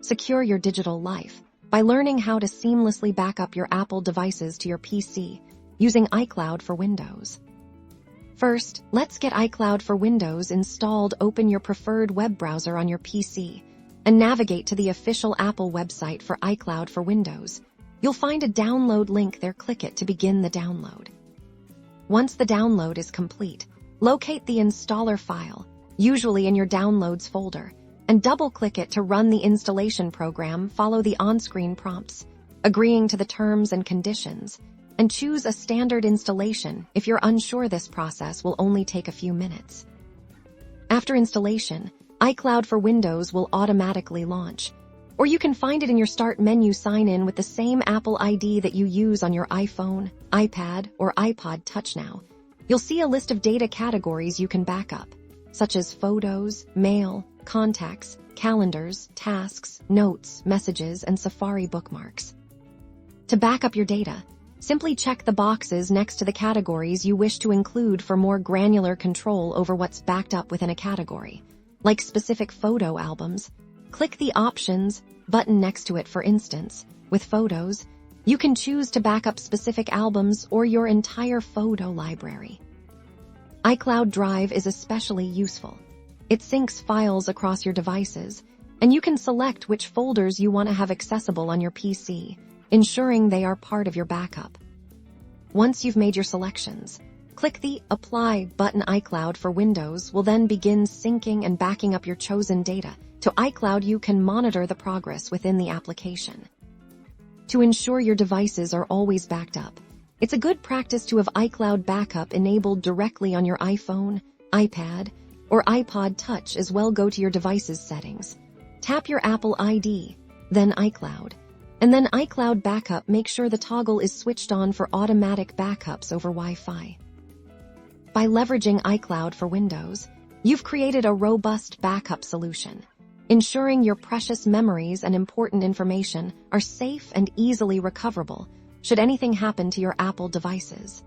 Secure your digital life by learning how to seamlessly back up your Apple devices to your PC using Icloud for Windows. First, let's get Icloud for Windows installed. Open your preferred web browser on your PC and navigate to the official Apple website for Icloud for Windows. You'll find a download link there. Click it to begin the download. Once the download is complete, locate the installer file, usually in your Downloads folder, and double-click it to run the installation program. Follow the on-screen prompts, agreeing to the terms and conditions, and choose a standard installation. If you're unsure, this process will only take a few minutes. After installation, Icloud for Windows will automatically launch, or you can find it in your Start menu. Sign in with the same Apple ID that you use on your iPhone, iPad, or iPod Touch. Now, you'll see a list of data categories you can back up, such as photos, mail, contacts, calendars, tasks, notes, messages, and Safari bookmarks. To back up your data, simply check the boxes next to the categories you wish to include for more granular control over what's backed up within a category, like specific photo albums. Click the Options button next to it. For instance, with photos, you can choose to back up specific albums or your entire photo library. iCloud Drive is especially useful. It syncs files across your devices, and you can select which folders you want to have accessible on your PC, ensuring they are part of your backup. Once you've made your selections, click the Apply button. iCloud for Windows will then begin syncing and backing up your chosen data to iCloud. You can monitor the progress within the application. To ensure your devices are always backed up, it's a good practice to have iCloud backup enabled directly on your iPhone, iPad, or iPod Touch as well. Go to your device's settings, tap your Apple ID, then iCloud, and then iCloud Backup. Make sure the toggle is switched on for automatic backups over Wi-Fi. By leveraging iCloud for Windows, you've created a robust backup solution, ensuring your precious memories and important information are safe and easily recoverable should anything happen to your Apple devices.